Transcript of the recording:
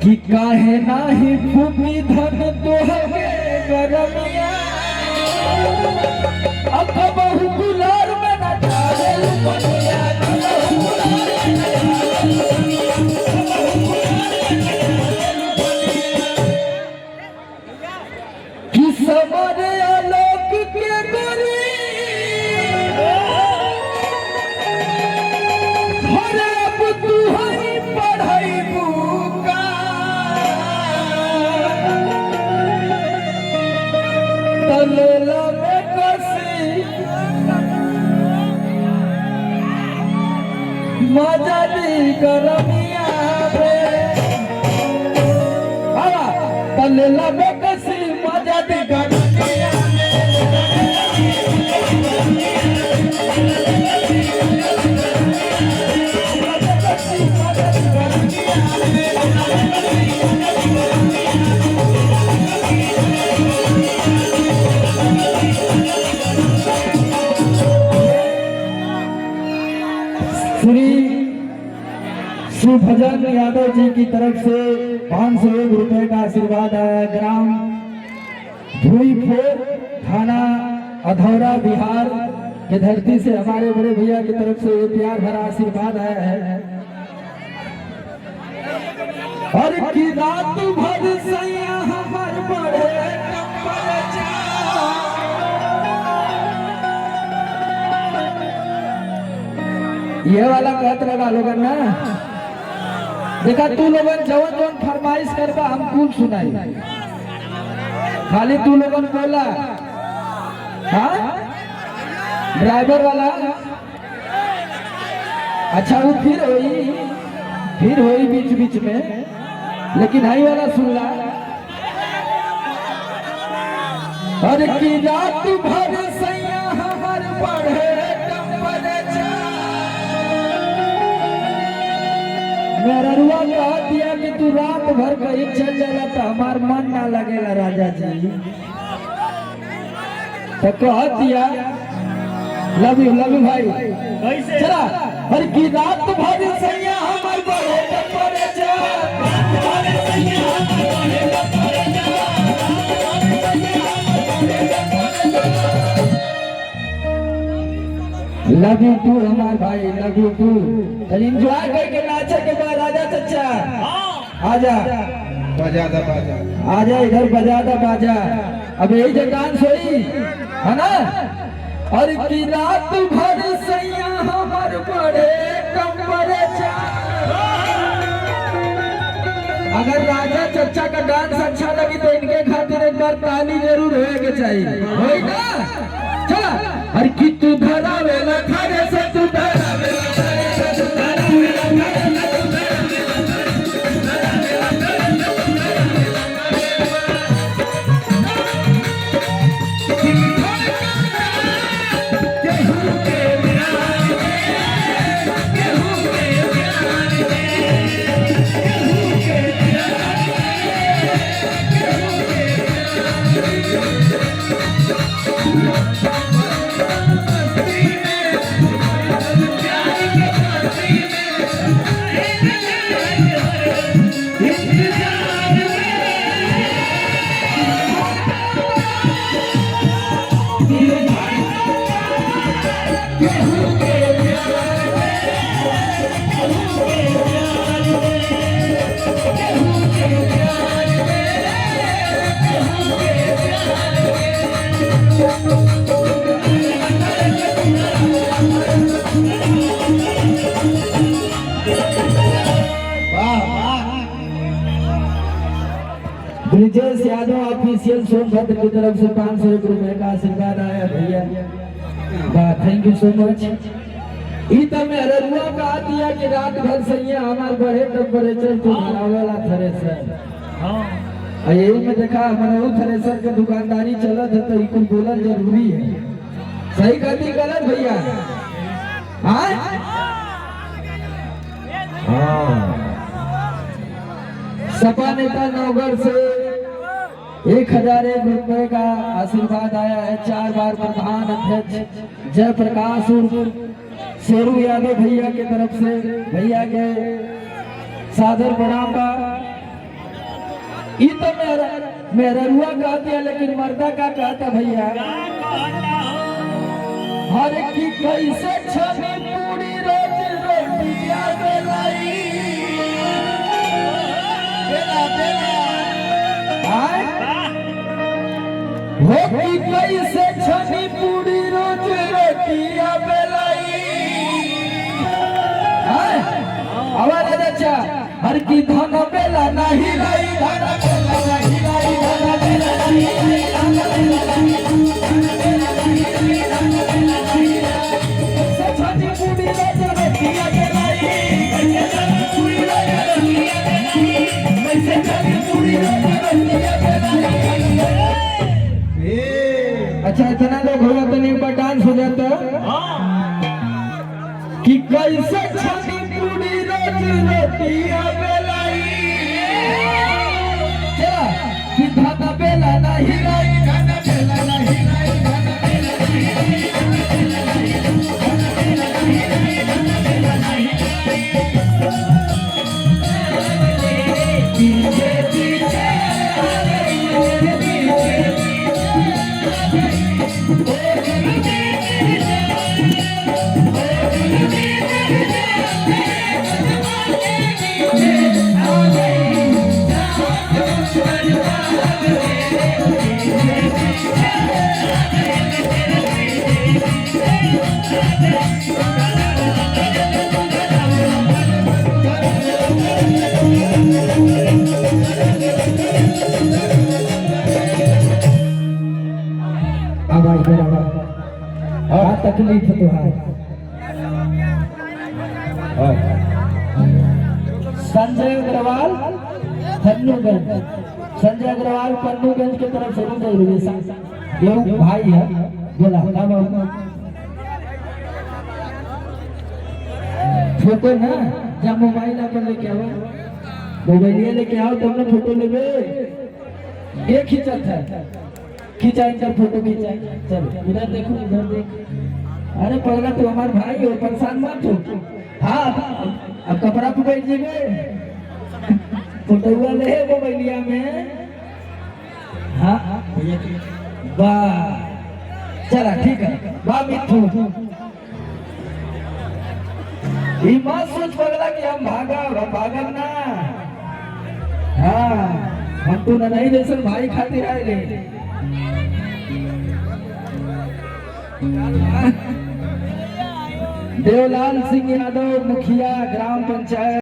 कि काहे नाही भूमि धन तोहके गरमिया अब बहु गुलार में न डाले बनिया कि समरे आलोक के गोरी हरे अब तू ही पढ़ाई बुका तलेला में कसी मजा दी गरमिया तलेला में कसी मजा दी गरमिया श्री भजन यादव जी की तरफ से 501 रुपए का आशीर्वाद आया। ग्राम धुईफोर थाना अधौरा बिहार की धरती से हमारे बड़े भैया की तरफ से ये प्यार भरा आशीर्वाद आया है। और की रात भर सैया हमार बड़े ये वाला कहत लगा लोगन ना देखा तू लोगन जवन जवन फरमाइश करबा हम कुल सुनाई खाली तू लोगन बोला हाँ ड्राइवर वाला अच्छा वो फिर होई बीच बीच में लेकिन हाई वाला सुन ला और की रात भर सैया हमार पढ़े मेरा रुआ कह दिया कि तू रात भर कहीं चल जाला तो हमार मन ना लगेगा राजा जी तो कह दिया लव यू भाई चला हर की रात भर सैया हमार बड़े टपरे जा लव यू टू हमार भाई लव यू टू चल एंजॉय करके नाचे के बाद राजा चचा आजा बजा दा बाजा आजा इधर बजा दा बाजा अब यही जो डांस होई है ना और की रात भर सैया हमार बड़े कमरे जा अगर राजा चचा का डांस अच्छा लगी तो इनके खातिर एक बार ताली जरूर होए के चाहिए होई ना चला हर की तू धरावे ना खाने से तू धरावे ब्रिजेश यादव ऑफिशियल सोनभद्र की तरफ से 501 रुपए का आशीर्वाद आया भैया थैंक यू सो मच। इतना में अरुआ का दिया कि रात भर सैया हमार बढ़े टेम्परेचर तो वाला थ्रेसर हाँ यही में देखा हमारा थ्रेसर के दुकानदारी चलत है तो इकुल बोलना जरूरी है सही गलती गलत भैया हाँ सपा नेता नवगढ़ से 1001 रुपए का आशीर्वाद आया है। 4 बार प्रधान अध्यक्ष जयप्रकाश शेरू यादव भैया की तरफ से भैया के सादर प्रणाम का ये तो मेरा रुआ कहती है, लेकिन मर्दा का कहता भैया हर की कैसे छनी पूरी रोज रोटिया बेलाई बेला बेला हो की कैसे छनी पूरी रोज रोटिया बेलाई आवाज अच्छा हर की धन बेला नहीं लाई धन बेला नहीं लाई धन बेला छनी पूरी रोज रोटिया बेलाई पूरी रोज रोटिया बेलाई वैसे छनी पूरी रोज रोटिया बेलाई। अच्छा इतना लोग होगा तो नहीं पर डांस हो जाता कि कैसे छनी पूरी रोज रोटिया बेलाई चला कि धन बेला नहीं लाई धन बेला नहीं लाई धन बेला पीछे पीछे तकलीफ तो है संजय अग्रवाल पन्नूगंज संजय अग्रवाल पन्नूगंज की तरफ से ये भाई है बोला फोटो ना जब मोबाइल अपन लेके आओ मोबाइल लेके आओ तब ना फोटो लेवे ये खींचत है खींचा इधर फोटो खींचा चलो इधर देखो इधर देख अरे पगला तो हमारे भाई हो परेशान मत हो हाँ अब कपड़ा पे बैठ जाएंगे फोटो ले मोबाइलिया में हाँ वाह चला ठीक है वाह मिठू ये मत सोच पगला कि हम भागम ना हाँ हम तो नहीं जैसे भाई खातिर आए ले देवलाल सिंह यादव मुखिया ग्राम पंचायत।